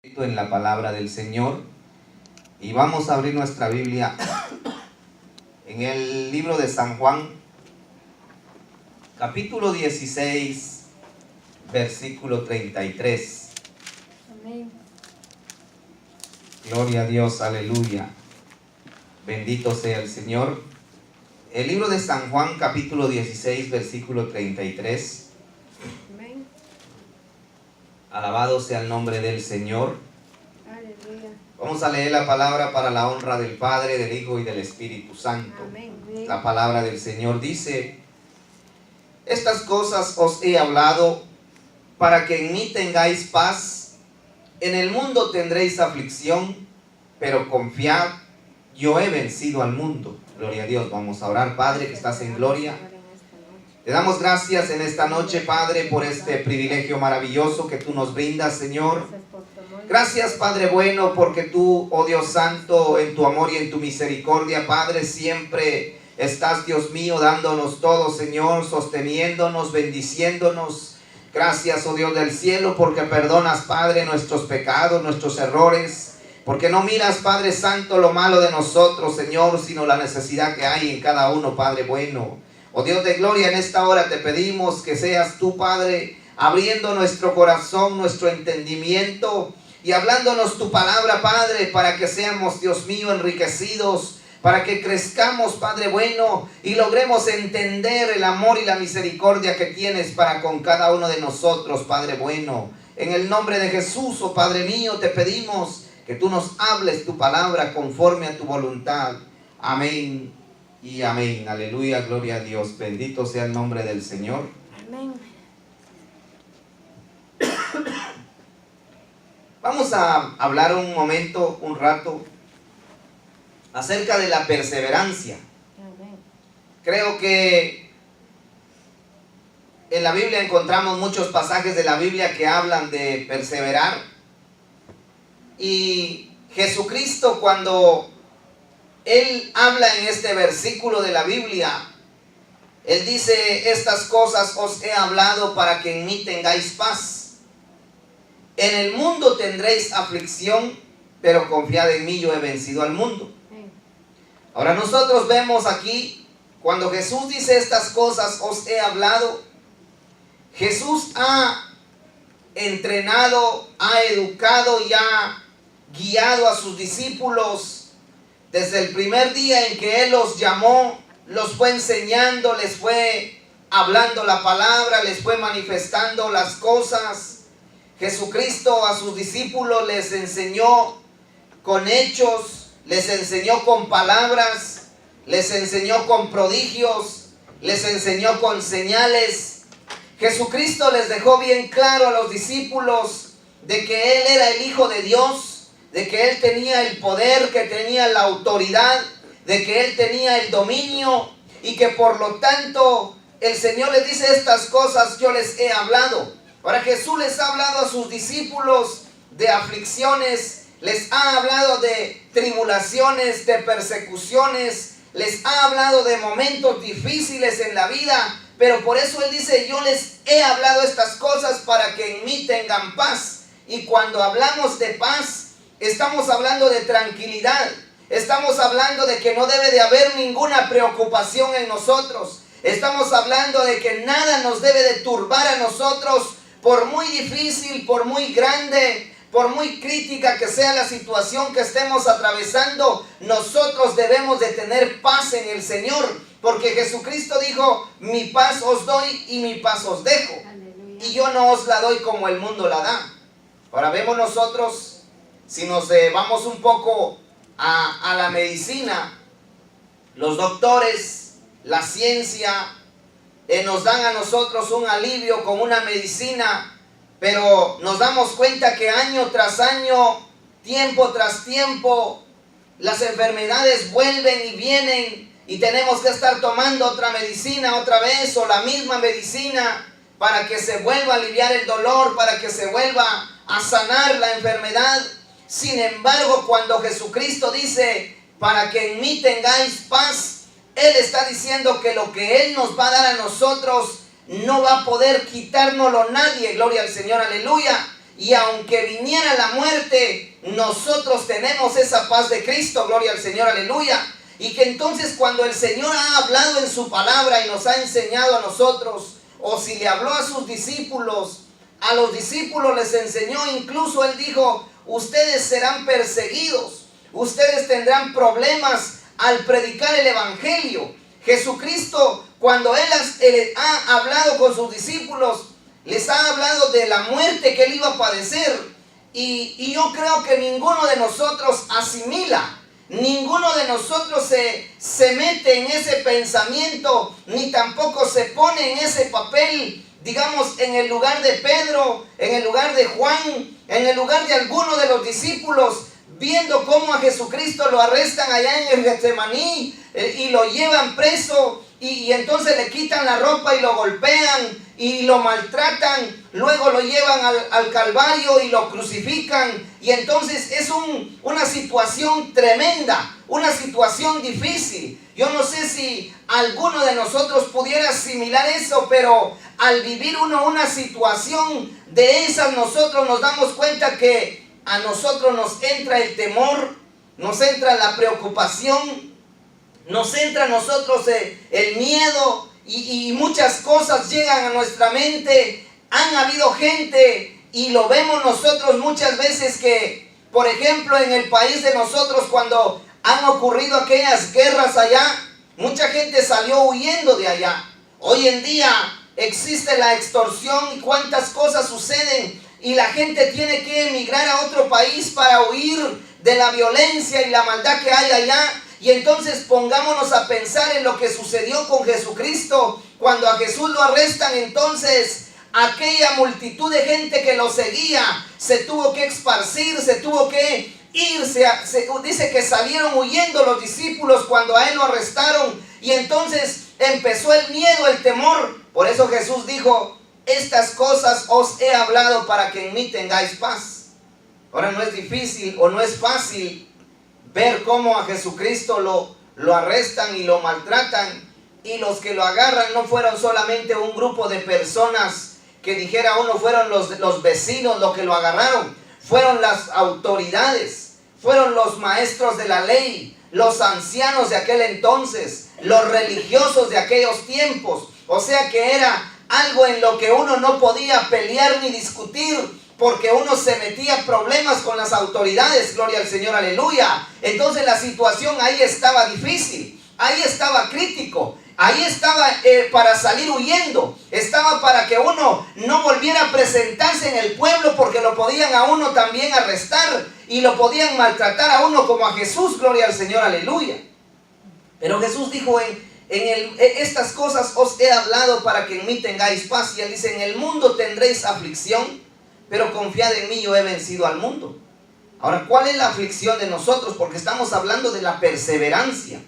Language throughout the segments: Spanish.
En la palabra del Señor, y vamos a abrir nuestra Biblia en el libro de San Juan, capítulo 16, versículo 33. Amén. Gloria a Dios, aleluya, bendito sea el Señor. El libro de San Juan, capítulo 16, versículo 33. Amén. Alabado sea el nombre del Señor. Aleluya. Vamos a leer la palabra para la honra del Padre, del Hijo y del Espíritu Santo. Amén. La palabra del Señor dice: estas cosas os he hablado para que en mí tengáis paz. En el mundo tendréis aflicción, pero confiad, yo he vencido al mundo. Gloria a Dios. Vamos a orar. Padre que estás en gloria, te damos gracias en esta noche, Padre, por este privilegio maravilloso que tú nos brindas, Señor. Gracias, Padre bueno, porque tú, oh Dios santo, en tu amor y en tu misericordia, Padre, siempre estás, Dios mío, dándonos todo, Señor, sosteniéndonos, bendiciéndonos. Gracias, oh Dios del cielo, porque perdonas, Padre, nuestros pecados, nuestros errores, porque no miras, Padre santo, lo malo de nosotros, Señor, sino la necesidad que hay en cada uno, Padre bueno. Oh Dios de gloria, en esta hora te pedimos que seas tú, Padre, abriendo nuestro corazón, nuestro entendimiento y hablándonos tu palabra, Padre, para que seamos, Dios mío, enriquecidos, para que crezcamos, Padre bueno, y logremos entender el amor y la misericordia que tienes para con cada uno de nosotros, Padre bueno. En el nombre de Jesús, oh Padre mío, te pedimos que tú nos hables tu palabra conforme a tu voluntad. Amén y amén. Aleluya, gloria a Dios. Bendito sea el nombre del Señor. Amén. Vamos a hablar un momento, un rato, acerca de la perseverancia. Amén. Creo que en la Biblia encontramos muchos pasajes de la Biblia que hablan de perseverar. Y Jesucristo, cuando Él habla en este versículo de la Biblia, Él dice: estas cosas os he hablado para que en mí tengáis paz. En el mundo tendréis aflicción, pero confiad en mí, yo he vencido al mundo. Ahora nosotros vemos aquí, cuando Jesús dice estas cosas os he hablado, Jesús ha entrenado, ha educado y ha guiado a sus discípulos desde el primer día en que Él los llamó, los fue enseñando, les fue hablando la palabra, les fue manifestando las cosas. Jesucristo a sus discípulos les enseñó con hechos, les enseñó con palabras, les enseñó con prodigios, les enseñó con señales. Jesucristo les dejó bien claro a los discípulos de que Él era el Hijo de Dios, de que Él tenía el poder, que tenía la autoridad, de que Él tenía el dominio y que por lo tanto el Señor les dice: estas cosas yo les he hablado. Ahora Jesús les ha hablado a sus discípulos de aflicciones, les ha hablado de tribulaciones, de persecuciones, les ha hablado de momentos difíciles en la vida, pero por eso Él dice: yo les he hablado estas cosas para que en mí tengan paz. Y cuando hablamos de paz, estamos hablando de tranquilidad, estamos hablando de que no debe de haber ninguna preocupación en nosotros, estamos hablando de que nada nos debe de turbar a nosotros. Por muy difícil, por muy grande, por muy crítica que sea la situación que estemos atravesando, nosotros debemos de tener paz en el Señor, porque Jesucristo dijo: mi paz os doy y mi paz os dejo. Aleluya. Y yo no os la doy como el mundo la da. Ahora vemos nosotros, si nos vamos un poco a la medicina, los doctores, la ciencia, nos dan a nosotros un alivio con una medicina, pero nos damos cuenta que año tras año, tiempo tras tiempo, las enfermedades vuelven y vienen y tenemos que estar tomando otra medicina otra vez, o la misma medicina, para que se vuelva a aliviar el dolor, para que se vuelva a sanar la enfermedad. Sin embargo, cuando Jesucristo dice: para que en mí tengáis paz, Él está diciendo que lo que Él nos va a dar a nosotros no va a poder quitárnoslo nadie. Gloria al Señor, aleluya. y aunque viniera la muerte, nosotros tenemos esa paz de Cristo, gloria al Señor, aleluya. Y que entonces cuando el Señor ha hablado en su palabra y nos ha enseñado a nosotros, o si le habló a sus discípulos, a los discípulos les enseñó, incluso Él dijo, ustedes serán perseguidos, ustedes tendrán problemas al predicar el Evangelio. Jesucristo, cuando Él ha hablado con sus discípulos, les ha hablado de la muerte que Él iba a padecer. Y yo creo que ninguno de nosotros asimila, ninguno de nosotros se mete en ese pensamiento, ni tampoco se pone en ese papel, digamos, en el lugar de Pedro, en el lugar de Juan, en el lugar de alguno de los discípulos, viendo cómo a Jesucristo lo arrestan allá en el Getsemaní y lo llevan preso y entonces le quitan la ropa y lo golpean y lo maltratan, luego lo llevan al Calvario y lo crucifican, y entonces es una situación tremenda, una situación difícil. Yo no sé si alguno de nosotros pudiera asimilar eso, pero al vivir uno una situación de esas, nosotros nos damos cuenta que a nosotros nos entra el temor, nos entra la preocupación, nos entra a nosotros el miedo, y muchas cosas llegan a nuestra mente. Han habido gente, y lo vemos nosotros muchas veces, que por ejemplo en el país de nosotros, cuando han ocurrido aquellas guerras allá, mucha gente salió huyendo de allá. Hoy en día existe la extorsión y cuántas cosas suceden, y la gente tiene que emigrar a otro país para huir de la violencia y la maldad que hay allá. Y entonces pongámonos a pensar en lo que sucedió con Jesucristo. Cuando a Jesús lo arrestan, entonces aquella multitud de gente que lo seguía se tuvo que esparcir, se tuvo que irse. Dice que salieron huyendo los discípulos cuando a Él lo arrestaron. Y entonces empezó el miedo, el temor. Por eso Jesús dijo, estas cosas os he hablado para que en mí tengáis paz. Ahora, no es difícil o no es fácil ver cómo a Jesucristo lo arrestan y lo maltratan, y los que lo agarran no fueron solamente un grupo de personas que dijera uno fueron los vecinos los que lo agarraron, fueron las autoridades, fueron los maestros de la ley, los ancianos de aquel entonces, los religiosos de aquellos tiempos. O sea que era algo en lo que uno no podía pelear ni discutir, porque uno se metía en problemas con las autoridades, gloria al Señor, aleluya. Entonces la situación ahí estaba difícil, ahí estaba crítico, ahí estaba para salir huyendo, estaba para que uno no volviera a presentarse en el pueblo, porque lo podían a uno también arrestar y lo podían maltratar a uno como a Jesús, gloria al Señor, aleluya. Pero Jesús dijo, estas cosas os he hablado para que en mí tengáis paz. Y Él dice, en el mundo tendréis aflicción, pero confiad en mí, yo he vencido al mundo. Ahora, ¿cuál es la aflicción de nosotros? Porque estamos hablando de la perseverancia.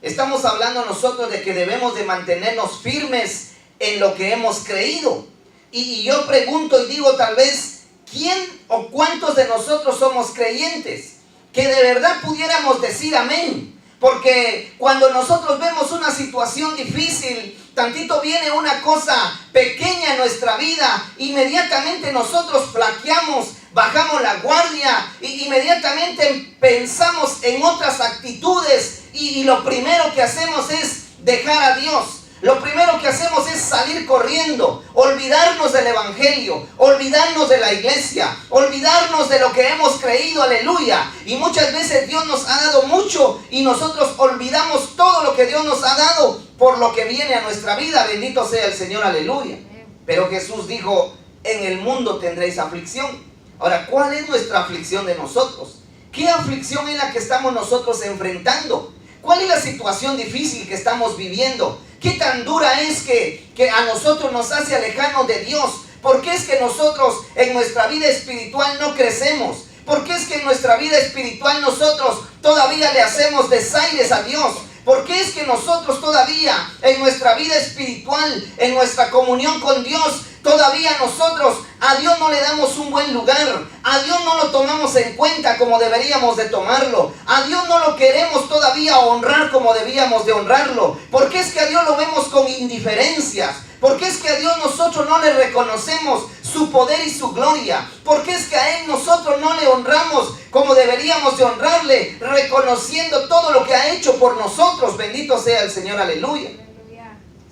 Estamos hablando nosotros de que debemos de mantenernos firmes en lo que hemos creído. Y yo pregunto y digo, tal vez, ¿quién o cuántos de nosotros somos creyentes? Que de verdad pudiéramos decir amén. Porque cuando nosotros vemos una situación difícil, tantito viene una cosa pequeña en nuestra vida, inmediatamente nosotros flaqueamos, bajamos la guardia, y inmediatamente pensamos en otras actitudes, y lo primero que hacemos es dejar a Dios. Lo primero que hacemos es salir corriendo, olvidarnos del Evangelio, olvidarnos de la iglesia, olvidarnos de lo que hemos creído, aleluya. Y muchas veces Dios nos ha dado mucho y nosotros olvidamos todo lo que Dios nos ha dado por lo que viene a nuestra vida, bendito sea el Señor, aleluya. Pero Jesús dijo, en el mundo tendréis aflicción. Ahora, ¿cuál es nuestra aflicción de nosotros? ¿Qué aflicción es la que estamos nosotros enfrentando? ¿Cuál es la situación difícil que estamos viviendo? ¿Qué tan dura es que a nosotros nos hace alejarnos de Dios? ¿Por qué es que nosotros en nuestra vida espiritual no crecemos? ¿Por qué es que en nuestra vida espiritual nosotros todavía le hacemos desaires a Dios? ¿Por qué es que nosotros todavía en nuestra vida espiritual, en nuestra comunión con Dios, todavía nosotros a Dios no le damos un buen lugar? A Dios no lo tomamos en cuenta como deberíamos de tomarlo. A Dios no lo queremos todavía honrar como debíamos de honrarlo. ¿Por qué es que a Dios lo vemos con indiferencias? ¿Por qué es que a Dios nosotros no le reconocemos su poder y su gloria. Porque es que a Él nosotros no le honramos como deberíamos de honrarle, reconociendo todo lo que ha hecho por nosotros. Bendito sea el Señor, aleluya.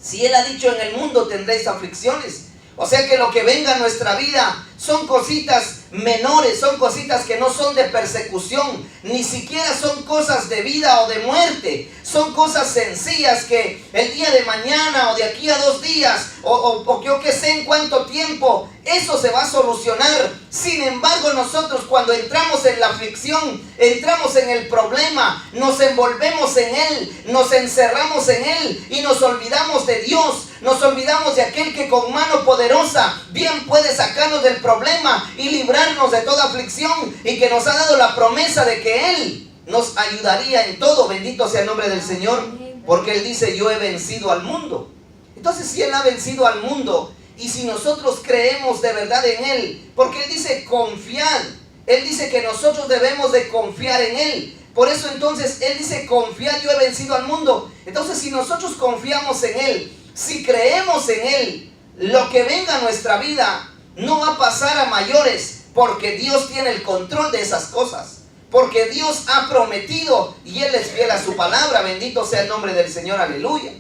Si Él ha dicho, en el mundo tendréis aflicciones. O sea que lo que venga a nuestra vida son cositas menores, son cositas que no son de persecución, ni siquiera son cosas de vida o de muerte. Son cosas sencillas que el día de mañana o de aquí a 2 días o yo que sé en cuánto tiempo, eso se va a solucionar. Sin embargo, nosotros cuando entramos en la aflicción, entramos en el problema, nos envolvemos en él, nos encerramos en él y nos olvidamos de Dios. Nos olvidamos de aquel que con mano poderosa bien puede sacarnos del problema y librarnos de toda aflicción, y que nos ha dado la promesa de que Él nos ayudaría en todo. Bendito sea el nombre del Señor, porque Él dice, yo he vencido al mundo. Entonces, si Él ha vencido al mundo, y si nosotros creemos de verdad en Él, porque Él dice confiad, Él dice que nosotros debemos de confiar en Él. Por eso entonces Él dice confiad, yo he vencido al mundo. Entonces, si nosotros confiamos en Él, si creemos en Él, lo que venga a nuestra vida no va a pasar a mayores, porque Dios tiene el control de esas cosas, porque Dios ha prometido y Él es fiel a su palabra. Bendito sea el nombre del Señor, aleluya.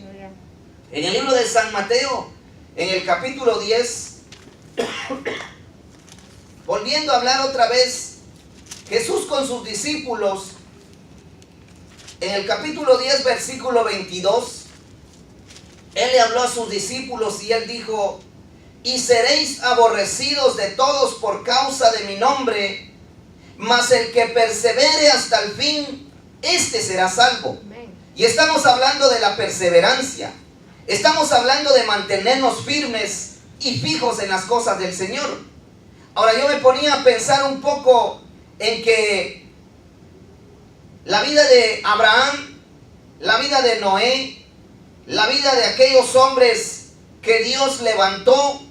En el libro de San Mateo, en el capítulo 10, volviendo a hablar otra vez, Jesús con sus discípulos, en el capítulo 10, versículo 22, Él le habló a sus discípulos y Él dijo, y seréis aborrecidos de todos por causa de mi nombre, mas el que persevere hasta el fin, este será salvo. Y estamos hablando de la perseverancia. Estamos hablando de mantenernos firmes y fijos en las cosas del Señor. Ahora, yo me ponía a pensar un poco en que la vida de Abraham, la vida de Noé, la vida de aquellos hombres que Dios levantó,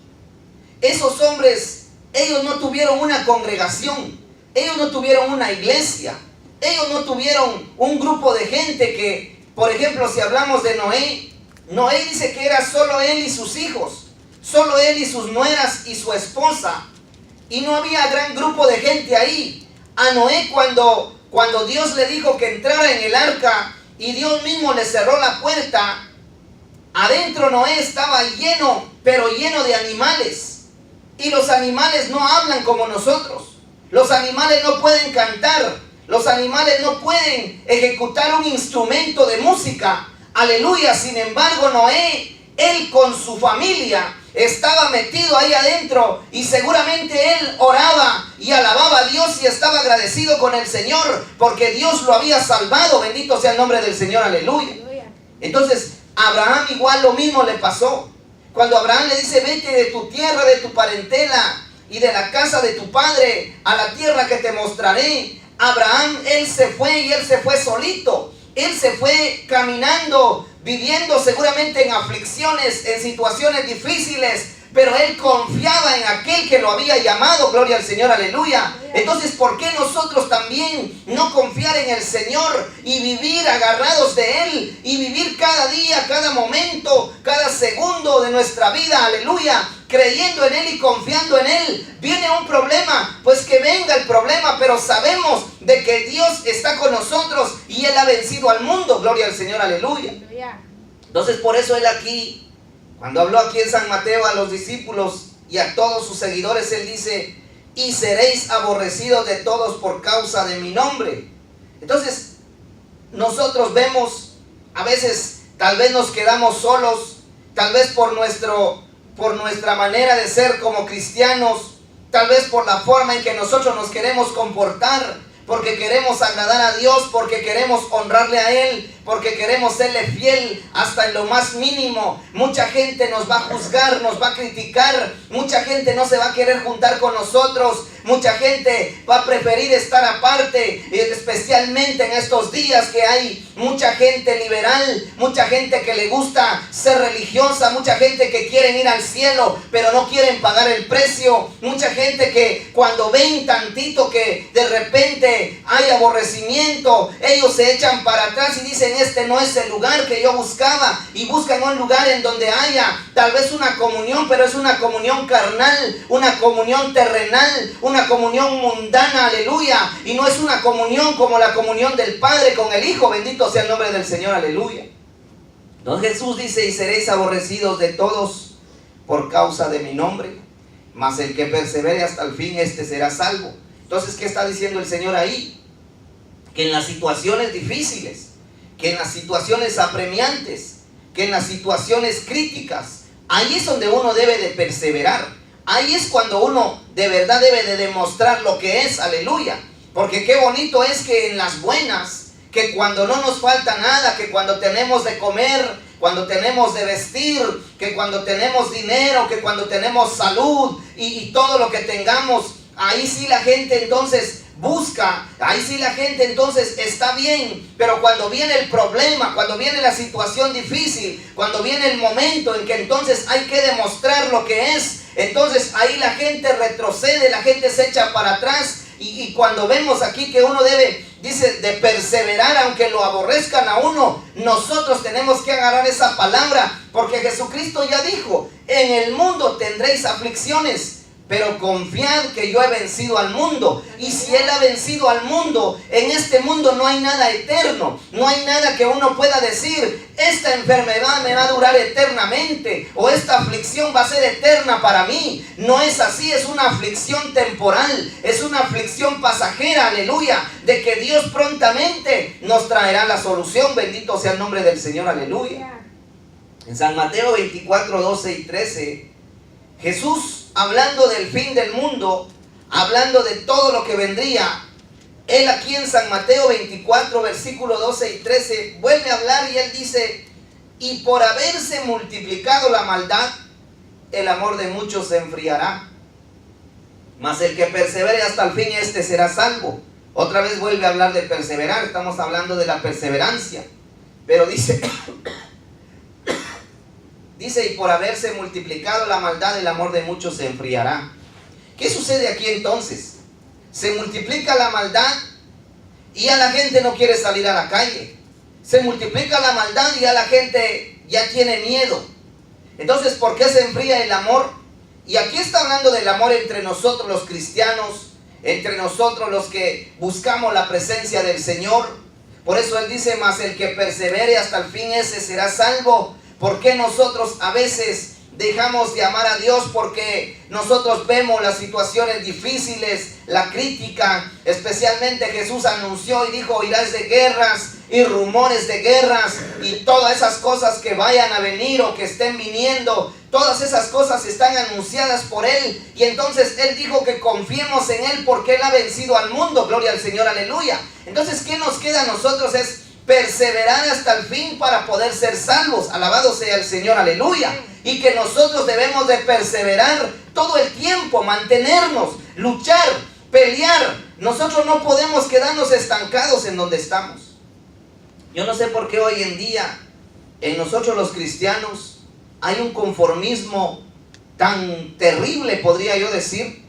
esos hombres, ellos no tuvieron una congregación, ellos no tuvieron una iglesia, ellos no tuvieron un grupo de gente que, por ejemplo, si hablamos de Noé, Noé dice que era solo él y sus hijos, solo él y sus nueras y su esposa, y no había gran grupo de gente ahí. A Noé cuando Dios le dijo que entrara en el arca y Dios mismo le cerró la puerta, adentro Noé estaba lleno, pero lleno de animales. Y los animales no hablan como nosotros. Los animales no pueden cantar. Los animales no pueden ejecutar un instrumento de música. Aleluya. Sin embargo, Noé, él con su familia, estaba metido ahí adentro, y seguramente él oraba y alababa a Dios y estaba agradecido con el Señor, porque Dios lo había salvado. Bendito sea el nombre del Señor. Aleluya. Entonces, a Abraham igual lo mismo le pasó. Cuando Abraham le dice, vete de tu tierra, de tu parentela y de la casa de tu padre a la tierra que te mostraré. Abraham, él se fue, y él se fue solito. Él se fue caminando, viviendo seguramente en aflicciones, en situaciones difíciles, pero él confiaba en aquel que lo había llamado. Gloria al Señor, aleluya. Entonces, ¿por qué nosotros también no confiar en el Señor y vivir agarrados de Él, y vivir cada día, cada momento, cada segundo de nuestra vida, aleluya, creyendo en Él y confiando en Él? Viene un problema, pues que venga el problema, pero sabemos de que Dios está con nosotros y Él ha vencido al mundo. Gloria al Señor, aleluya. Entonces, por eso Él aquí, cuando habló aquí en San Mateo a los discípulos y a todos sus seguidores, Él dice, y seréis aborrecidos de todos por causa de mi nombre. Entonces, nosotros vemos, a veces tal vez nos quedamos solos, tal vez por nuestra manera de ser como cristianos, tal vez por la forma en que nosotros nos queremos comportar, porque queremos agradar a Dios, porque queremos honrarle a Él, porque queremos serle fiel hasta en lo más mínimo. Mucha gente nos va a juzgar, nos va a criticar, mucha gente no se va a querer juntar con nosotros, mucha gente va a preferir estar aparte, especialmente en estos días que hay mucha gente liberal, mucha gente que le gusta ser religiosa, mucha gente que quieren ir al cielo pero no quieren pagar el precio, mucha gente que cuando ven tantito que de repente hay aborrecimiento, ellos se echan para atrás y dicen, este no es el lugar que yo buscaba, y buscan un lugar en donde haya tal vez una comunión, pero es una comunión carnal, una comunión terrenal, una comunión mundana, aleluya, y no es una comunión como la comunión del Padre con el Hijo, bendito sea el nombre del Señor, aleluya. Entonces Jesús dice, y seréis aborrecidos de todos por causa de mi nombre, mas el que persevere hasta el fin, este será salvo. Entonces, ¿qué está diciendo el Señor ahí? Que en las situaciones difíciles, que en las situaciones apremiantes, que en las situaciones críticas, ahí es donde uno debe de perseverar. Ahí es cuando uno de verdad debe de demostrar lo que es, aleluya. Porque qué bonito es que en las buenas, que cuando no nos falta nada, que cuando tenemos de comer, cuando tenemos de vestir, que cuando tenemos dinero, que cuando tenemos salud y todo lo que tengamos, ahí sí la gente entonces busca, ahí sí la gente entonces está bien. Pero cuando viene el problema, cuando viene la situación difícil, cuando viene el momento en que entonces hay que demostrar lo que es, entonces ahí la gente retrocede, la gente se echa para atrás. Y cuando vemos aquí que uno debe, dice, de perseverar aunque lo aborrezcan a uno, nosotros tenemos que agarrar esa palabra, porque Jesucristo ya dijo, en el mundo tendréis aflicciones, pero confiad que yo he vencido al mundo. Y si Él ha vencido al mundo, en este mundo no hay nada eterno, no hay nada que uno pueda decir, esta enfermedad me va a durar eternamente, o esta aflicción va a ser eterna para mí. No es así, es una aflicción temporal, es una aflicción pasajera, aleluya, de que Dios prontamente nos traerá la solución, bendito sea el nombre del Señor, aleluya. En San Mateo 24, 12 y 13, Jesús, hablando del fin del mundo, hablando de todo lo que vendría, Él aquí en San Mateo 24, versículo 12 y 13, vuelve a hablar y Él dice, y por haberse multiplicado la maldad, el amor de muchos se enfriará, mas el que persevere hasta el fin, este será salvo. Otra vez vuelve a hablar de perseverar, estamos hablando de la perseverancia, pero dice... Dice, y por haberse multiplicado la maldad, el amor de muchos se enfriará. ¿Qué sucede aquí entonces? Se multiplica la maldad y ya la gente no quiere salir a la calle. Se multiplica la maldad y ya la gente ya tiene miedo. Entonces, ¿por qué se enfría el amor? Y aquí está hablando del amor entre nosotros los cristianos, entre nosotros los que buscamos la presencia del Señor. Por eso Él dice, mas el que persevere hasta el fin, ese será salvo. ¿Por qué nosotros a veces dejamos de amar a Dios? Porque nosotros vemos las situaciones difíciles, la crítica. Especialmente Jesús anunció y dijo, oirás de guerras y rumores de guerras y todas esas cosas que vayan a venir o que estén viniendo. Todas esas cosas están anunciadas por Él. Y entonces Él dijo que confiemos en Él porque Él ha vencido al mundo. Gloria al Señor, aleluya. Entonces, ¿qué nos queda a nosotros? Es perseverar hasta el fin para poder ser salvos. Alabado sea el Señor, aleluya. Y que nosotros debemos de perseverar todo el tiempo, mantenernos, luchar, pelear. Nosotros no podemos quedarnos estancados en donde estamos. Yo no sé por qué hoy en día en nosotros los cristianos hay un conformismo tan terrible, podría yo decir,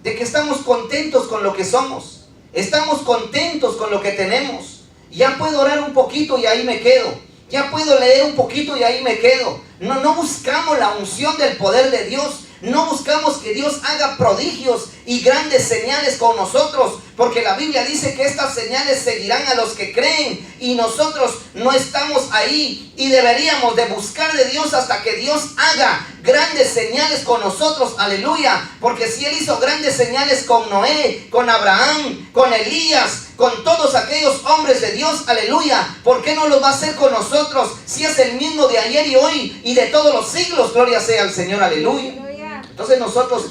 de que estamos contentos con lo que somos, estamos contentos con lo que tenemos. Ya puedo orar un poquito y ahí me quedo. Ya puedo leer un poquito y ahí me quedo. No buscamos la unción del poder de Dios. No buscamos que Dios haga prodigios y grandes señales con nosotros, porque la Biblia dice que estas señales seguirán a los que creen, y nosotros no estamos ahí, y deberíamos de buscar de Dios hasta que Dios haga grandes señales con nosotros, aleluya, porque si Él hizo grandes señales con Noé, con Abraham, con Elías, con todos aquellos hombres de Dios, aleluya, ¿por qué no lo va a hacer con nosotros si es el mismo de ayer y hoy y de todos los siglos? Gloria sea al Señor, aleluya. Entonces nosotros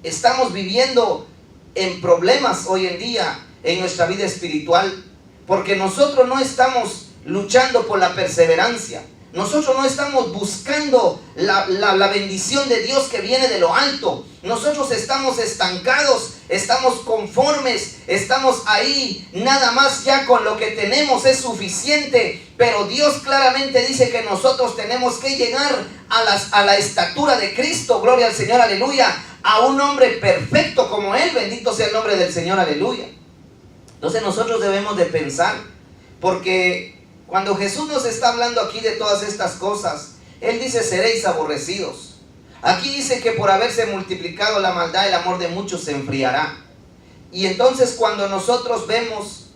estamos viviendo en problemas hoy en día en nuestra vida espiritual, porque nosotros no estamos luchando por la perseverancia. Nosotros no estamos buscando la bendición de Dios que viene de lo alto. Nosotros estamos estancados, estamos conformes, estamos ahí, nada más ya con lo que tenemos es suficiente. Pero Dios claramente dice que nosotros tenemos que llegar a la estatura de Cristo, gloria al Señor, aleluya, a un hombre perfecto como Él, bendito sea el nombre del Señor, aleluya. Entonces nosotros debemos de pensar, porque cuando Jesús nos está hablando aquí de todas estas cosas, Él dice: seréis aborrecidos. Aquí dice que por haberse multiplicado la maldad, el amor de muchos se enfriará. Y entonces cuando nosotros vemos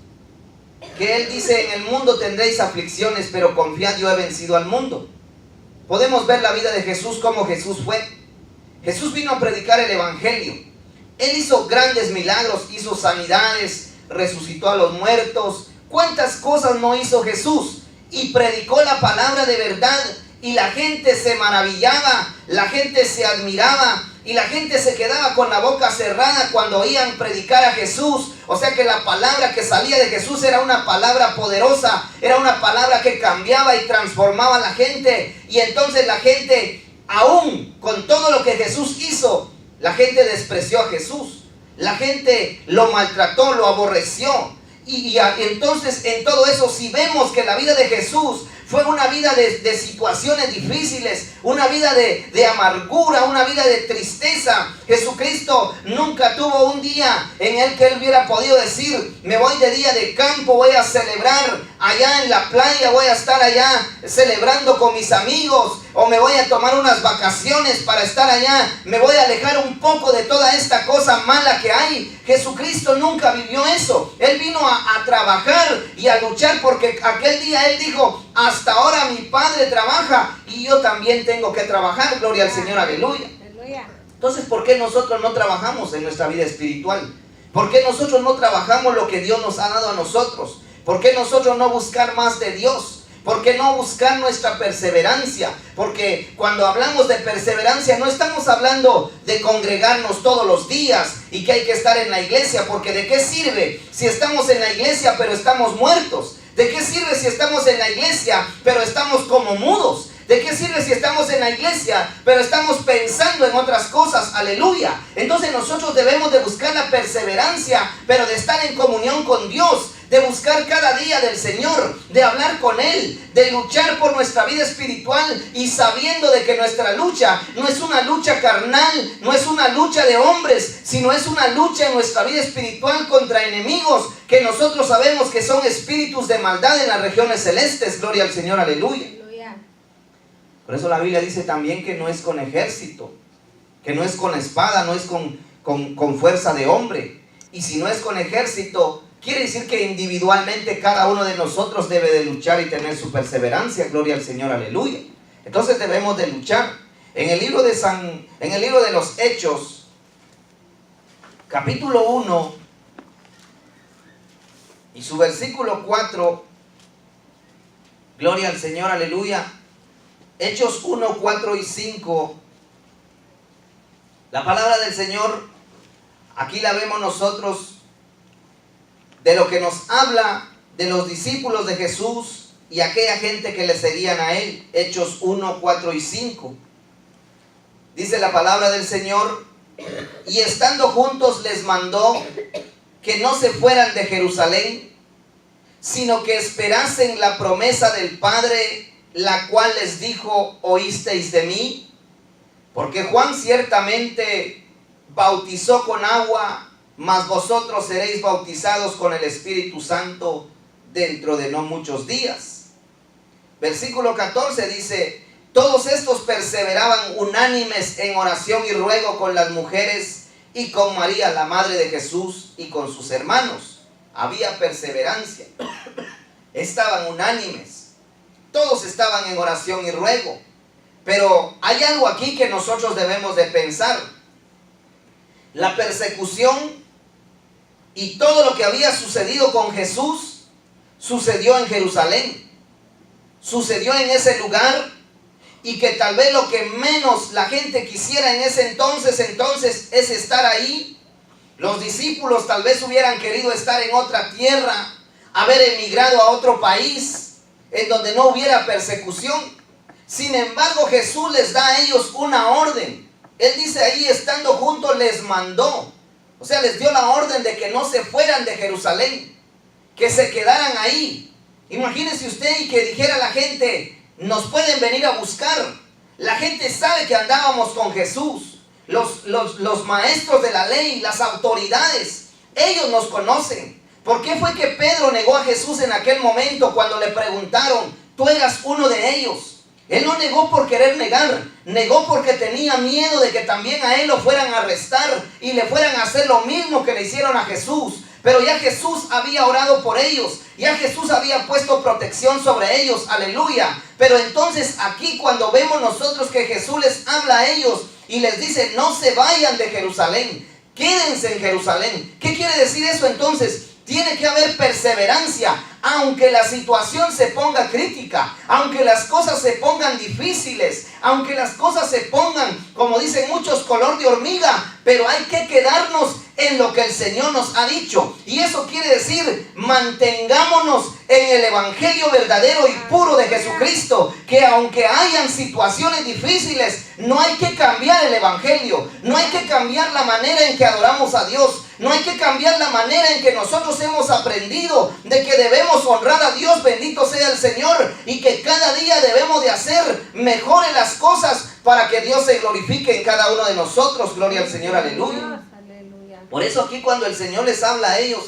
que Él dice: en el mundo tendréis aflicciones, pero confiad, yo he vencido al mundo. Podemos ver la vida de Jesús, como Jesús fue. Jesús vino a predicar el evangelio. Él hizo grandes milagros, hizo sanidades, resucitó a los muertos. ¿Cuántas cosas no hizo Jesús? Y predicó la palabra de verdad, y la gente se maravillaba, la gente se admiraba, y la gente se quedaba con la boca cerrada cuando oían predicar a Jesús. O sea que la palabra que salía de Jesús era una palabra poderosa, era una palabra que cambiaba y transformaba a la gente. Y entonces la gente, aún con todo lo que Jesús hizo, la gente despreció a Jesús. La gente lo maltrató, lo aborreció. Y entonces en todo eso, si vemos que la vida de Jesús fue una vida de situaciones difíciles, una vida de amargura, una vida de tristeza. Jesucristo nunca tuvo un día en el que Él hubiera podido decir: me voy de día de campo, voy a celebrar allá en la playa, voy a estar allá celebrando con mis amigos, o me voy a tomar unas vacaciones para estar allá, me voy a alejar un poco de toda esta cosa mala que hay. Jesucristo nunca vivió eso. Él vino a trabajar y a luchar, porque aquel día Él dijo: hasta ahora mi Padre trabaja y yo también tengo que trabajar. Gloria al Señor, aleluya. Entonces, ¿por qué nosotros no trabajamos en nuestra vida espiritual? ¿Por qué nosotros no trabajamos lo que Dios nos ha dado a nosotros? ¿Por qué nosotros no buscar más de Dios? ¿Por qué no buscar nuestra perseverancia? Porque cuando hablamos de perseverancia, no estamos hablando de congregarnos todos los días y que hay que estar en la iglesia, porque ¿de qué sirve si estamos en la iglesia pero estamos muertos? ¿De qué sirve si estamos en la iglesia pero estamos como mudos? ¿De qué sirve si estamos en la iglesia pero estamos pensando en otras cosas? Aleluya. Entonces nosotros debemos de buscar la perseverancia, pero de estar en comunión con Dios, de buscar cada día del Señor, de hablar con Él, de luchar por nuestra vida espiritual, y sabiendo de que nuestra lucha no es una lucha carnal, no es una lucha de hombres, sino es una lucha en nuestra vida espiritual contra enemigos que nosotros sabemos que son espíritus de maldad en las regiones celestes. Gloria al Señor, aleluya. Por eso la Biblia dice también que no es con ejército, que no es con espada, no es con fuerza de hombre. Y si no es con ejército, quiere decir que individualmente cada uno de nosotros debe de luchar y tener su perseverancia. Gloria al Señor, aleluya. Entonces debemos de luchar. En el libro de los Hechos, capítulo 1 y su versículo 4, gloria al Señor, aleluya. Hechos 1, 4 y 5, la palabra del Señor, aquí la vemos nosotros, de lo que nos habla de los discípulos de Jesús y aquella gente que le seguían a Él. Hechos 1, 4 y 5. Dice la palabra del Señor: y estando juntos les mandó que no se fueran de Jerusalén, sino que esperasen la promesa del Padre, la cual les dijo: ¿oísteis de mí? Porque Juan ciertamente bautizó con agua, mas vosotros seréis bautizados con el Espíritu Santo dentro de no muchos días. Versículo 14 dice: todos estos perseveraban unánimes en oración y ruego con las mujeres y con María, la madre de Jesús, y con sus hermanos. Había perseverancia. Estaban unánimes. Todos estaban en oración y ruego. Pero hay algo aquí que nosotros debemos de pensar. La persecución y todo lo que había sucedido con Jesús sucedió en Jerusalén. Sucedió en ese lugar, y que tal vez lo que menos la gente quisiera en ese entonces es estar ahí. Los discípulos tal vez hubieran querido estar en otra tierra, haber emigrado a otro país en donde no hubiera persecución. Sin embargo, Jesús les da a ellos una orden. Él dice ahí: estando juntos les mandó. O sea, les dio la orden de que no se fueran de Jerusalén, que se quedaran ahí. Imagínese usted y que dijera la gente: nos pueden venir a buscar. La gente sabe que andábamos con Jesús. Los maestros de la ley, las autoridades, ellos nos conocen. ¿Por qué fue que Pedro negó a Jesús en aquel momento cuando le preguntaron, tú eras uno de ellos? Él no negó por querer negar, negó porque tenía miedo de que también a él lo fueran a arrestar y le fueran a hacer lo mismo que le hicieron a Jesús. Pero ya Jesús había orado por ellos, ya Jesús había puesto protección sobre ellos, aleluya. Pero entonces aquí cuando vemos nosotros que Jesús les habla a ellos y les dice, no se vayan de Jerusalén, quédense en Jerusalén. ¿Qué quiere decir eso entonces? Tiene que haber perseverancia, aunque la situación se ponga crítica, aunque las cosas se pongan difíciles, aunque las cosas se pongan, como dicen muchos, color de hormiga, pero hay que quedarnos en lo que el Señor nos ha dicho. Y eso quiere decir, mantengámonos en el evangelio verdadero y puro de Jesucristo, que aunque hayan situaciones difíciles, no hay que cambiar el evangelio, no hay que cambiar la manera en que adoramos a Dios, no hay que cambiar la manera en que nosotros hemos aprendido de que debemos honrar a Dios, bendito sea el Señor, y que cada día debemos de hacer mejores las cosas para que Dios se glorifique en cada uno de nosotros. Gloria al Señor, aleluya. Por eso aquí cuando el Señor les habla a ellos,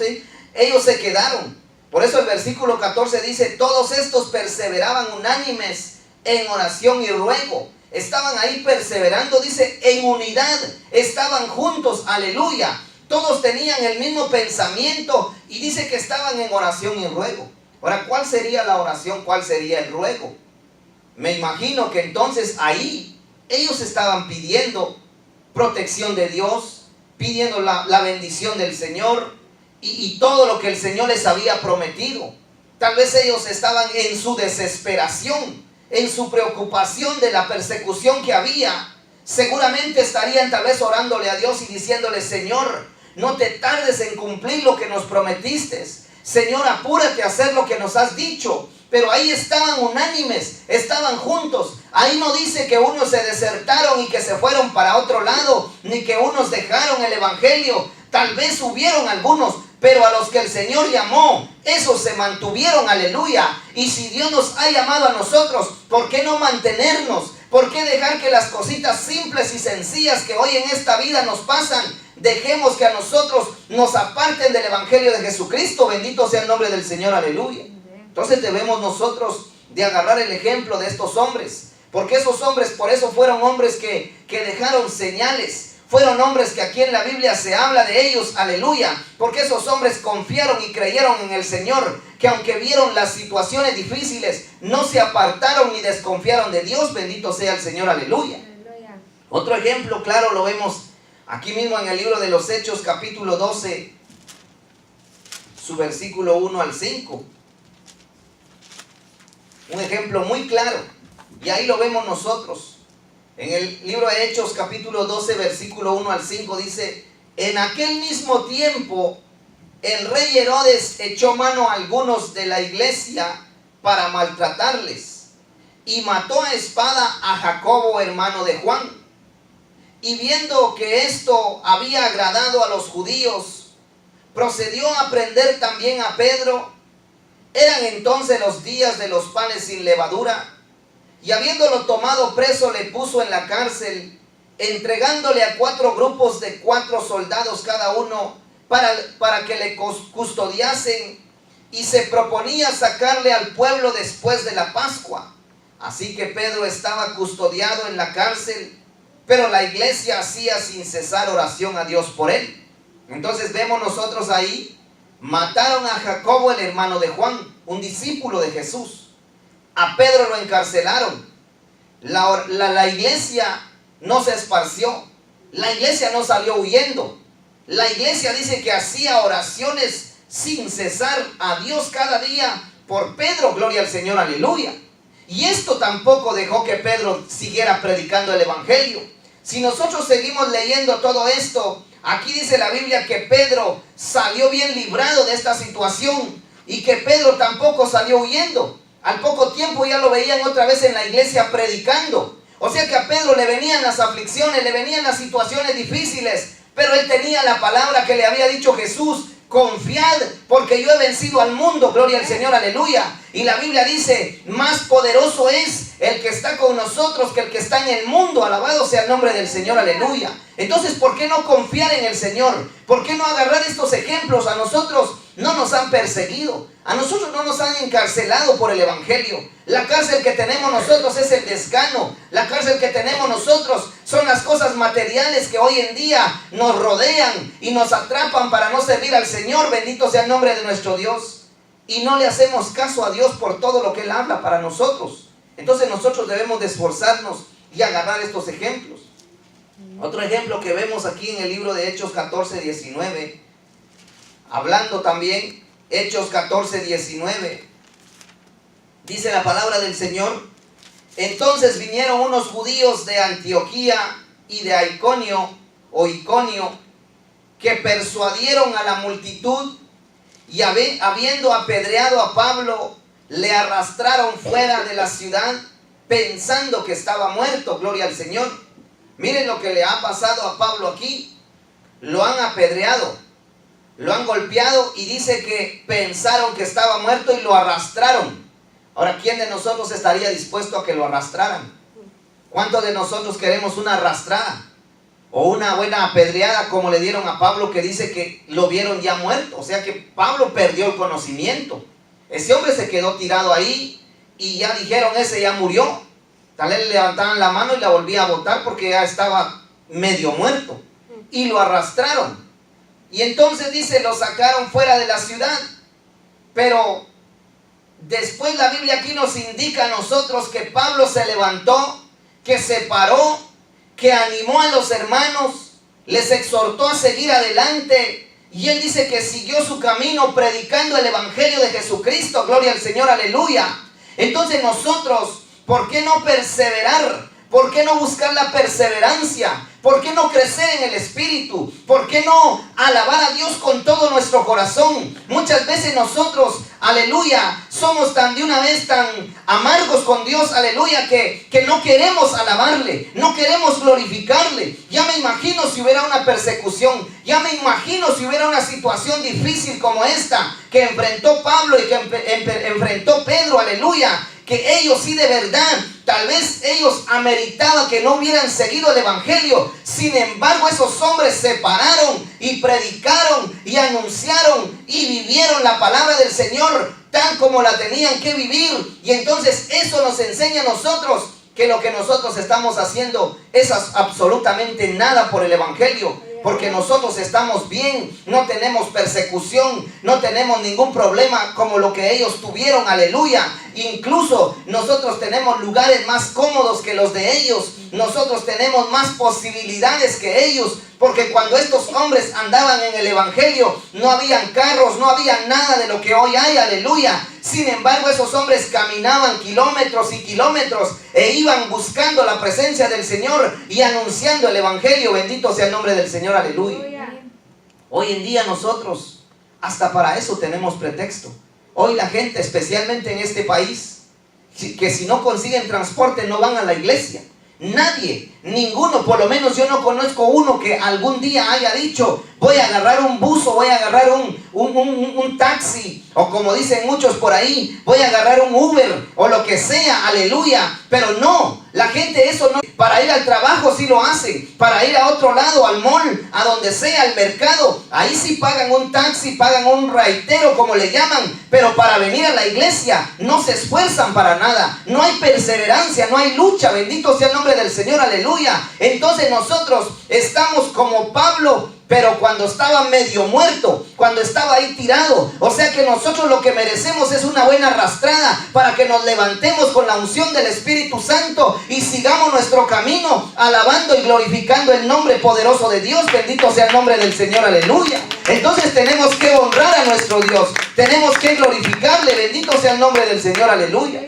ellos se quedaron. Por eso el versículo 14 dice, todos estos perseveraban unánimes en oración y ruego. Estaban ahí perseverando, dice, en unidad, estaban juntos, aleluya. Todos tenían el mismo pensamiento y dice que estaban en oración y ruego. Ahora, ¿cuál sería la oración? ¿Cuál sería el ruego? Me imagino que entonces ahí ellos estaban pidiendo protección de Dios, pidiendo la bendición del Señor y todo lo que el Señor les había prometido. Tal vez ellos estaban en su desesperación, en su preocupación de la persecución que había. Seguramente estarían tal vez orándole a Dios y diciéndole, Señor, no te tardes en cumplir lo que nos prometiste. Señor, apúrate a hacer lo que nos has dicho. Pero ahí estaban unánimes, estaban juntos. Ahí no dice que unos se desertaron y que se fueron para otro lado, ni que unos dejaron el evangelio. Tal vez hubieron algunos, pero a los que el Señor llamó, esos se mantuvieron, aleluya. Y si Dios nos ha llamado a nosotros, ¿por qué no mantenernos? ¿Por qué dejar que las cositas simples y sencillas que hoy en esta vida nos pasan, dejemos que a nosotros nos aparten del evangelio de Jesucristo? Bendito sea el nombre del Señor, aleluya. Entonces debemos nosotros de agarrar el ejemplo de estos hombres, porque esos hombres, por eso fueron hombres que dejaron señales, fueron hombres que aquí en la Biblia se habla de ellos, aleluya, porque esos hombres confiaron y creyeron en el Señor, que aunque vieron las situaciones difíciles, no se apartaron ni desconfiaron de Dios, bendito sea el Señor, aleluya. Otro ejemplo claro lo vemos aquí mismo en el libro de los Hechos, capítulo 12, su versículo 1 al 5. Un ejemplo muy claro, y ahí lo vemos nosotros. En el libro de Hechos, capítulo 12, versículo 1 al 5, dice, en aquel mismo tiempo, el rey Herodes echó mano a algunos de la iglesia para maltratarles, y mató a espada a Jacobo, hermano de Juan. Y viendo que esto había agradado a los judíos, procedió a prender también a Pedro. Eran entonces los días de los panes sin levadura, y habiéndolo tomado preso le puso en la cárcel, entregándole a 4 grupos de 4 soldados cada uno para que le custodiasen, y se proponía sacarle al pueblo después de la Pascua. Así que Pedro estaba custodiado en la cárcel, pero la iglesia hacía sin cesar oración a Dios por él. Entonces vemos nosotros ahí, mataron a Jacobo, el hermano de Juan, un discípulo de Jesús. A Pedro lo encarcelaron. La iglesia no se esparció. La iglesia no salió huyendo. La iglesia dice que hacía oraciones sin cesar a Dios cada día por Pedro. Gloria al Señor, aleluya. Y esto tampoco dejó que Pedro siguiera predicando el evangelio. Si nosotros seguimos leyendo todo esto, aquí dice la Biblia que Pedro salió bien librado de esta situación y que Pedro tampoco salió huyendo. Al poco tiempo ya lo veían otra vez en la iglesia predicando. O sea que a Pedro le venían las aflicciones, le venían las situaciones difíciles, pero él tenía la palabra que le había dicho Jesús: confiad, porque yo he vencido al mundo. Gloria al Señor, aleluya. Y la Biblia dice: más poderoso es el que está con nosotros que el que está en el mundo. Alabado sea el nombre del Señor, aleluya. Entonces, ¿por qué no confiar en el Señor? ¿Por qué no agarrar estos ejemplos a nosotros no nos han perseguido, a nosotros no nos han encarcelado por el evangelio. La cárcel que tenemos nosotros es el desgano. La cárcel que tenemos nosotros son las cosas materiales que hoy en día nos rodean y nos atrapan para no servir al Señor. Bendito sea el nombre de nuestro Dios. Y no le hacemos caso a Dios por todo lo que Él habla para nosotros. Entonces nosotros debemos de esforzarnos y agarrar estos ejemplos. Otro ejemplo que vemos aquí en el libro de Hechos 14, 19. Hablando también, Hechos 14, 19. Dice la palabra del Señor: entonces vinieron unos judíos de Antioquía y de Iconio, que persuadieron a la multitud, y habiendo apedreado a Pablo, le arrastraron fuera de la ciudad, pensando que estaba muerto. Gloria al Señor. Miren lo que le ha pasado a Pablo aquí. Lo han apedreado, lo han golpeado, y dice que pensaron que estaba muerto y lo arrastraron. Ahora, ¿quién de nosotros estaría dispuesto a que lo arrastraran? ¿Cuántos de nosotros queremos una arrastrada o una buena apedreada como le dieron a Pablo, que dice que lo vieron ya muerto? O sea que Pablo perdió el conocimiento. Ese hombre se quedó tirado ahí y ya dijeron, ese ya murió. Tal vez le levantaban la mano y la volvía a botar porque ya estaba medio muerto. Y lo arrastraron. Y entonces dice, lo sacaron fuera de la ciudad. Pero después la Biblia aquí nos indica a nosotros que Pablo se levantó, que se paró, que animó a los hermanos, les exhortó a seguir adelante. Y él dice que siguió su camino predicando el evangelio de Jesucristo. Gloria al Señor, aleluya. Entonces nosotros, ¿por qué no perseverar? ¿Por qué no buscar la perseverancia? ¿Por qué no crecer en el Espíritu? ¿Por qué no alabar a Dios con todo nuestro corazón? Muchas veces nosotros, aleluya, somos tan de una vez tan amargos con Dios, aleluya, que no queremos alabarle, no queremos glorificarle. Ya me imagino si hubiera una persecución, ya me imagino si hubiera una situación difícil como esta que enfrentó Pablo y que enfrentó Pedro, aleluya, que ellos sí de verdad, tal vez ellos ameritaban que no hubieran seguido el evangelio. Sin embargo, esos hombres se pararon y predicaron y anunciaron y vivieron la palabra del Señor tal como la tenían que vivir. Y entonces eso nos enseña a nosotros que lo que nosotros estamos haciendo es absolutamente nada por el evangelio. Porque nosotros estamos bien, no tenemos persecución, no tenemos ningún problema como lo que ellos tuvieron, aleluya. Incluso nosotros tenemos lugares más cómodos que los de ellos. Nosotros tenemos más posibilidades que ellos. Porque cuando estos hombres andaban en el evangelio, no habían carros, no había nada de lo que hoy hay, aleluya. Sin embargo, esos hombres caminaban kilómetros y kilómetros e iban buscando la presencia del Señor y anunciando el evangelio. Bendito sea el nombre del Señor, aleluya. Hoy en día nosotros hasta para eso tenemos pretexto. Hoy la gente, especialmente en este país, que si no consiguen transporte no van a la iglesia. Nadie, ninguno, por lo menos yo no conozco uno que algún día haya dicho, voy a agarrar un bus o voy a agarrar un taxi, o como dicen muchos por ahí, voy a agarrar un Uber o lo que sea, aleluya. Pero no, la gente eso no, para ir al trabajo sí lo hace, para ir a otro lado, al mall, a donde sea, al mercado, ahí sí pagan un taxi, pagan un raitero como le llaman, pero para venir a la iglesia no se esfuerzan para nada, no hay perseverancia, no hay lucha. Bendito sea el nombre del Señor, aleluya. Entonces nosotros estamos como Pablo, pero cuando estaba medio muerto, cuando estaba ahí tirado. O sea que nosotros lo que merecemos es una buena arrastrada para que nos levantemos con la unción del Espíritu Santo y sigamos nuestro camino alabando y glorificando el nombre poderoso de Dios. Bendito sea el nombre del Señor, aleluya. Entonces tenemos que honrar a nuestro Dios, tenemos que glorificarle. Bendito sea el nombre del Señor, aleluya.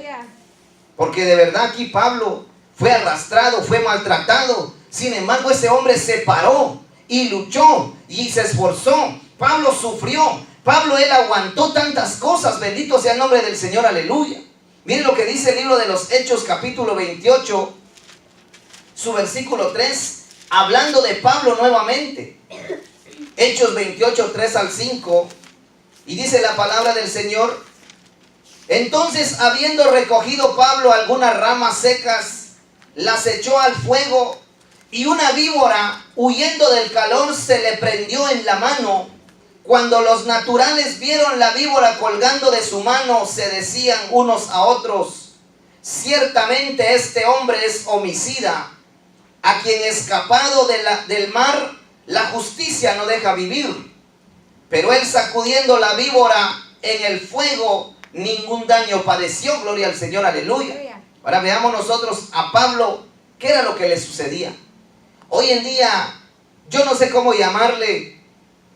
Porque de verdad aquí Pablo fue arrastrado, fue maltratado. Sin embargo, ese hombre se paró y luchó y se esforzó. Pablo sufrió. Pablo, él aguantó tantas cosas. Bendito sea el nombre del Señor, aleluya. Miren lo que dice el libro de los Hechos, capítulo 28, su versículo 3, hablando de Pablo nuevamente. Hechos 28, 3 al 5. Y dice la palabra del Señor: entonces, habiendo recogido Pablo algunas ramas secas, las echó al fuego, y una víbora, huyendo del calor, se le prendió en la mano. Cuando los naturales vieron la víbora colgando de su mano, se decían unos a otros: ciertamente este hombre es homicida, a quien escapado del mar la justicia no deja vivir. Pero él, sacudiendo la víbora en el fuego, ningún daño padeció. Gloria al Señor, aleluya. Ahora veamos nosotros a Pablo, ¿qué era lo que le sucedía? Hoy en día, yo no sé cómo llamarle,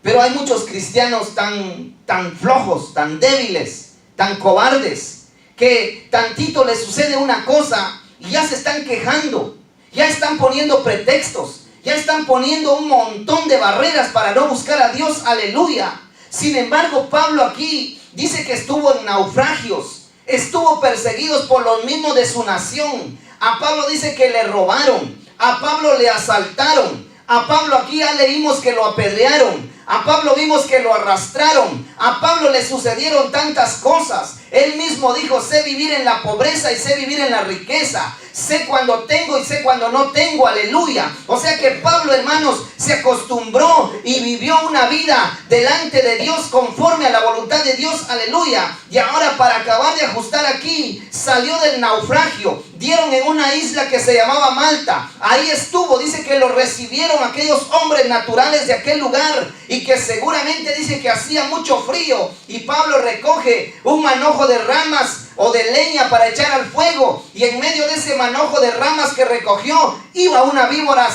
pero hay muchos cristianos tan flojos, tan débiles, tan cobardes, que tantito les sucede una cosa y ya se están quejando, ya están poniendo pretextos, ya están poniendo un montón de barreras para no buscar a Dios, aleluya. Sin embargo, Pablo aquí dice que estuvo en naufragios, estuvo perseguido por los mismos de su nación. A Pablo dice que le robaron, a Pablo le asaltaron, a Pablo aquí ya leímos que lo apedrearon, a Pablo vimos que lo arrastraron, a Pablo le sucedieron tantas cosas. Él mismo dijo: sé vivir en la pobreza y sé vivir en la riqueza, sé cuando tengo y sé cuando no tengo, aleluya. O sea que Pablo, hermanos, se acostumbró y vivió una vida delante de Dios conforme a la voluntad de Dios, aleluya. Y ahora, para acabar de ajustar aquí, salió del naufragio, dieron en una isla que se llamaba Malta, ahí estuvo, dice que lo recibieron aquellos hombres naturales de aquel lugar, y que seguramente dice que hacía mucho frío, y Pablo recoge un manojo de ramas o de leña para echar al fuego, y en medio de ese manojo de ramas que recogió iba una víbora,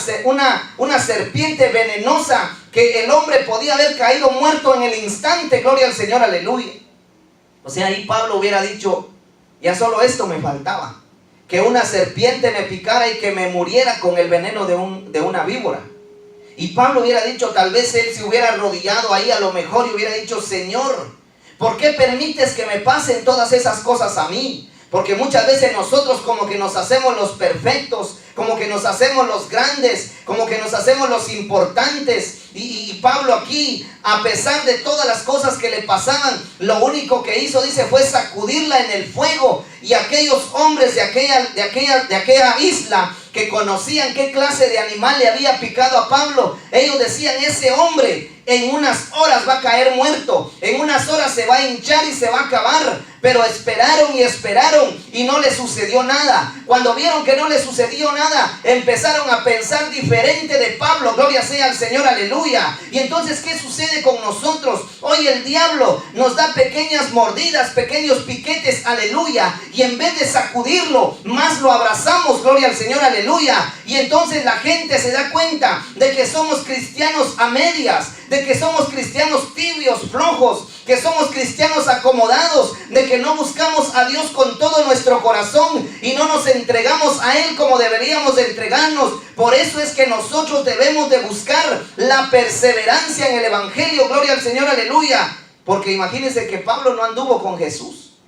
una serpiente venenosa, que el hombre podía haber caído muerto en el instante. Gloria al Señor, aleluya. O sea, ahí Pablo hubiera dicho: ya solo esto me faltaba, que una serpiente me picara y que me muriera con el veneno de una víbora. Y Pablo hubiera dicho, tal vez él se hubiera arrodillado ahí a lo mejor y hubiera dicho: Señor, ¿por qué permites que me pasen todas esas cosas a mí? Porque muchas veces nosotros como que nos hacemos los perfectos, como que nos hacemos los grandes, como que nos hacemos los importantes. Y Pablo aquí, a pesar de todas las cosas que le pasaban, lo único que hizo, dice, fue sacudirla en el fuego. Y aquellos hombres de aquella isla, que conocían qué clase de animal le había picado a Pablo, ellos decían: ese hombre en unas horas va a caer muerto, en unas horas se va a hinchar y se va a acabar. Pero esperaron y esperaron y no le sucedió nada. Cuando vieron que no le sucedió nada, empezaron a pensar diferente de Pablo. Gloria sea al Señor, aleluya. Y entonces, ¿qué sucede con nosotros? Hoy el diablo nos da pequeñas mordidas, pequeños piquetes, aleluya, y en vez de sacudirlo, más lo abrazamos. Gloria al Señor, aleluya. Y entonces la gente se da cuenta de que somos cristianos a medias, de que somos cristianos tibios, flojos, que somos cristianos acomodados, de que no buscamos a Dios con todo nuestro corazón y no nos entregamos a Él como deberíamos de entregarnos. Por eso es que nosotros debemos de buscar la perseverancia en el Evangelio. Gloria al Señor, aleluya. Porque imagínense que Pablo no anduvo con Jesús.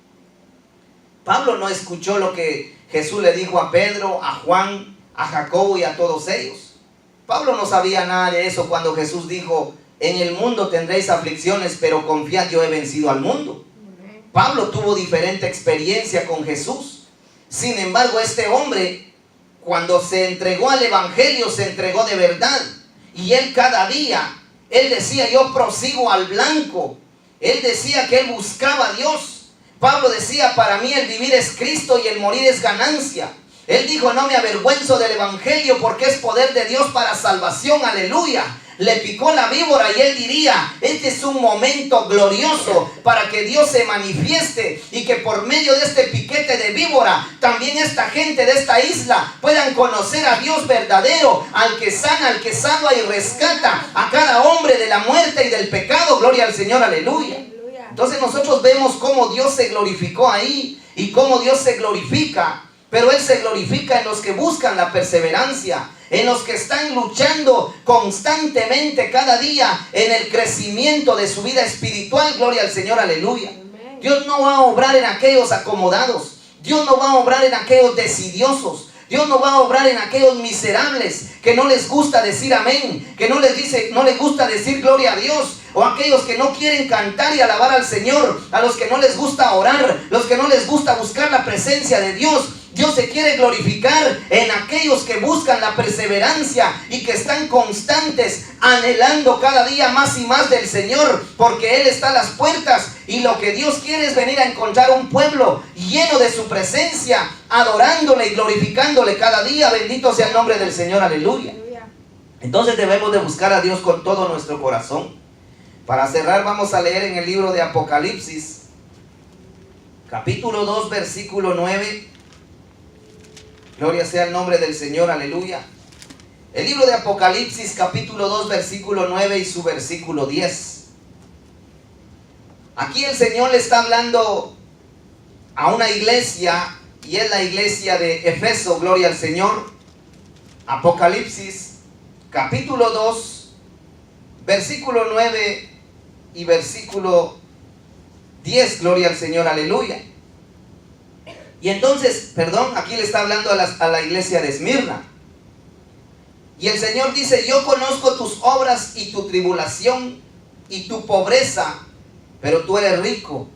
Pablo no escuchó lo que Jesús le dijo a Pedro, a Juan, a Jacobo y a todos ellos. Pablo no sabía nada de eso cuando Jesús dijo: en el mundo tendréis aflicciones, pero confiad, yo he vencido al mundo. Pablo tuvo diferente experiencia con Jesús. Sin embargo, este hombre, cuando se entregó al Evangelio, se entregó de verdad. Y él cada día, él decía: yo prosigo al blanco. Él decía que él buscaba a Dios. Pablo decía: para mí el vivir es Cristo y el morir es ganancia. Él dijo: no me avergüenzo del Evangelio, porque es poder de Dios para salvación, aleluya. Le picó la víbora y él diría: este es un momento glorioso para que Dios se manifieste y que por medio de este piquete de víbora también esta gente de esta isla puedan conocer a Dios verdadero, al que sana, al que salva y rescata a cada hombre de la muerte y del pecado. Gloria al Señor, aleluya. Entonces nosotros vemos cómo Dios se glorificó ahí y cómo Dios se glorifica. Pero Él se glorifica en los que buscan la perseverancia, en los que están luchando constantemente cada día en el crecimiento de su vida espiritual. Gloria al Señor, aleluya. Dios no va a obrar en aquellos acomodados. Dios no va a obrar en aquellos desidiosos. Dios no va a obrar en aquellos miserables que no les gusta decir amén, que no les gusta decir gloria a Dios, o aquellos que no quieren cantar y alabar al Señor, a los que no les gusta orar, los que no les gusta buscar la presencia de Dios. Dios se quiere glorificar en aquellos que buscan la perseverancia y que están constantes, anhelando cada día más y más del Señor, porque Él está a las puertas, y lo que Dios quiere es venir a encontrar un pueblo lleno de su presencia, adorándole y glorificándole cada día. Bendito sea el nombre del Señor, aleluya. Entonces debemos de buscar a Dios con todo nuestro corazón. Para cerrar, vamos a leer en el libro de Apocalipsis, capítulo 2, versículo 9. Gloria sea el nombre del Señor, aleluya. El libro de Apocalipsis, capítulo 2, versículo 9 y su versículo 10. Aquí el Señor le está hablando a una iglesia, y es la iglesia de Efeso, gloria al Señor. Apocalipsis, capítulo 2, versículo 9 y versículo 10, gloria al Señor, aleluya. Y entonces, aquí le está hablando a la iglesia de Esmirna. Y el Señor dice: yo conozco tus obras y tu tribulación y tu pobreza, pero tú eres rico.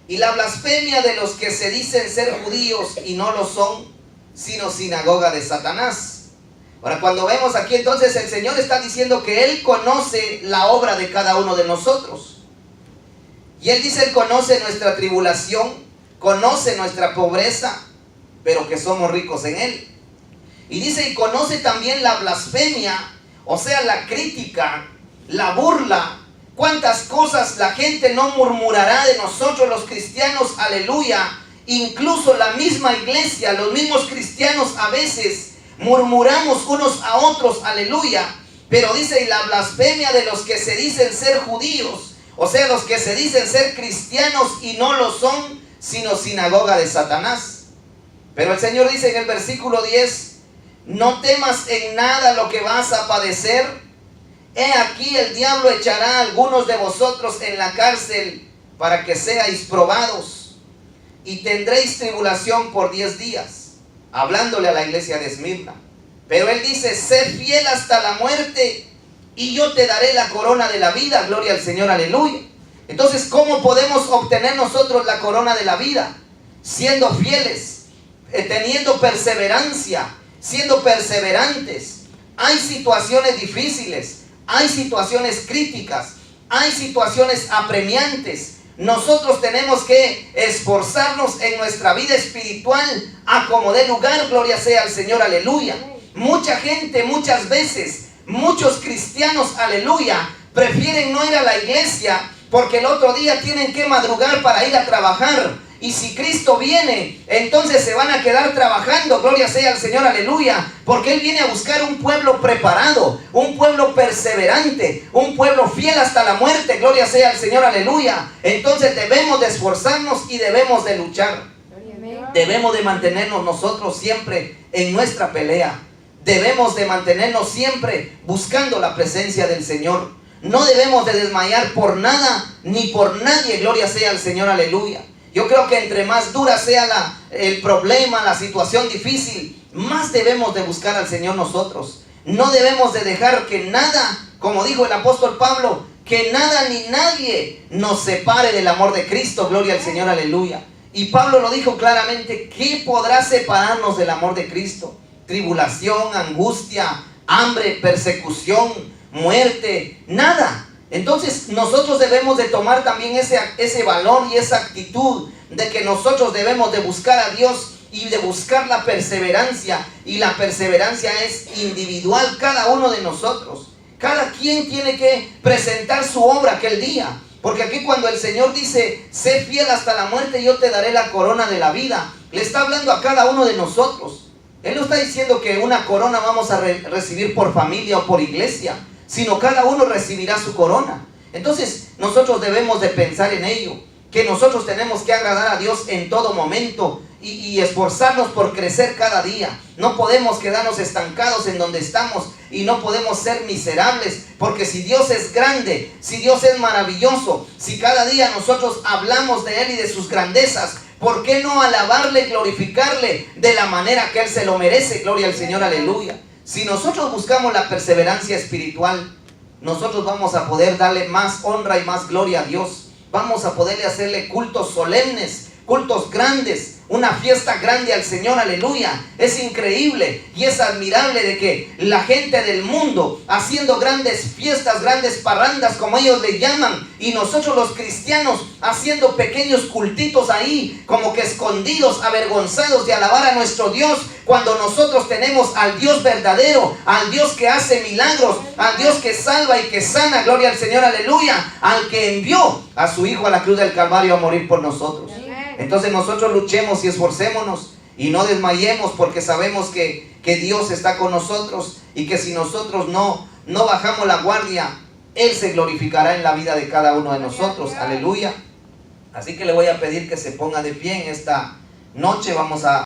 Y la blasfemia de los que se dicen ser judíos y no lo son, sino sinagoga de Satanás. Ahora, cuando vemos aquí, entonces el Señor está diciendo que Él conoce la obra de cada uno de nosotros. Y Él dice: Él conoce nuestra tribulación, conoce nuestra pobreza, pero que somos ricos en Él. Y dice: y conoce también la blasfemia, o sea, la crítica, la burla. Cuántas cosas la gente no murmurará de nosotros los cristianos, aleluya. Incluso la misma iglesia, los mismos cristianos a veces murmuramos unos a otros, aleluya. Pero dice: y la blasfemia de los que se dicen ser judíos, o sea, los que se dicen ser cristianos y no lo son, sino sinagoga de Satanás. Pero el Señor dice en el versículo 10: no temas en nada lo que vas a padecer. He aquí, el diablo echará a algunos de vosotros en la cárcel para que seáis probados, y tendréis tribulación por 10 días. Hablándole a la iglesia de Esmirna. Pero Él dice: sé fiel hasta la muerte, y yo te daré la corona de la vida. Gloria al Señor, aleluya. Entonces, ¿cómo podemos obtener nosotros la corona de la vida? Siendo fieles, teniendo perseverancia, siendo perseverantes. Hay situaciones difíciles, hay situaciones críticas, hay situaciones apremiantes. Nosotros tenemos que esforzarnos en nuestra vida espiritual a como dé lugar. Gloria sea al Señor, aleluya. Mucha gente, muchas veces, muchos cristianos, aleluya, prefieren no ir a la iglesia porque el otro día tienen que madrugar para ir a trabajar. Y si Cristo viene, entonces se van a quedar trabajando. Gloria sea al Señor, aleluya. Porque Él viene a buscar un pueblo preparado, un pueblo perseverante, un pueblo fiel hasta la muerte. Gloria sea al Señor, aleluya. Entonces debemos de esforzarnos y debemos de luchar. Debemos de mantenernos nosotros siempre en nuestra pelea. Debemos de mantenernos siempre buscando la presencia del Señor. No debemos de desmayar por nada ni por nadie. Gloria sea al Señor, aleluya. Yo creo que entre más dura sea el problema, la situación difícil, más debemos de buscar al Señor nosotros. No debemos de dejar que nada, como dijo el apóstol Pablo, que nada ni nadie nos separe del amor de Cristo. Gloria al Señor, aleluya. Y Pablo lo dijo claramente: ¿qué podrá separarnos del amor de Cristo? Tribulación, angustia, hambre, persecución, muerte, nada. Entonces nosotros debemos de tomar también ese valor y esa actitud de que nosotros debemos de buscar a Dios y de buscar la perseverancia. Y la perseverancia es individual, cada uno de nosotros. Cada quien tiene que presentar su obra aquel día. Porque aquí cuando el Señor dice: sé fiel hasta la muerte, yo te daré la corona de la vida, le está hablando a cada uno de nosotros. Él no está diciendo que una corona vamos a recibir por familia o por iglesia, sino cada uno recibirá su corona. Entonces nosotros debemos de pensar en ello, que nosotros tenemos que agradar a Dios en todo momento y esforzarnos por crecer cada día. No podemos quedarnos estancados en donde estamos y no podemos ser miserables, porque si Dios es grande, si Dios es maravilloso, si cada día nosotros hablamos de Él y de sus grandezas, ¿por qué no alabarle, glorificarle de la manera que Él se lo merece? Gloria al Señor, aleluya. Si nosotros buscamos la perseverancia espiritual, nosotros vamos a poder darle más honra y más gloria a Dios. Vamos a poderle hacerle cultos solemnes, cultos grandes una fiesta grande al Señor, aleluya. Es increíble y es admirable de que la gente del mundo haciendo grandes fiestas, grandes parrandas como ellos le llaman, y nosotros los cristianos haciendo pequeños cultitos ahí, como que escondidos, avergonzados de alabar a nuestro Dios, cuando nosotros tenemos al Dios verdadero, al Dios que hace milagros, al Dios que salva y que sana, gloria al Señor, aleluya, al que envió a su Hijo a la cruz del Calvario a morir por nosotros. Entonces nosotros luchemos y esforcémonos y no desmayemos, porque sabemos que Dios está con nosotros y que si nosotros no bajamos la guardia, Él se glorificará en la vida de cada uno de nosotros, aleluya. Así que le voy a pedir que se ponga de pie en esta noche. Vamos a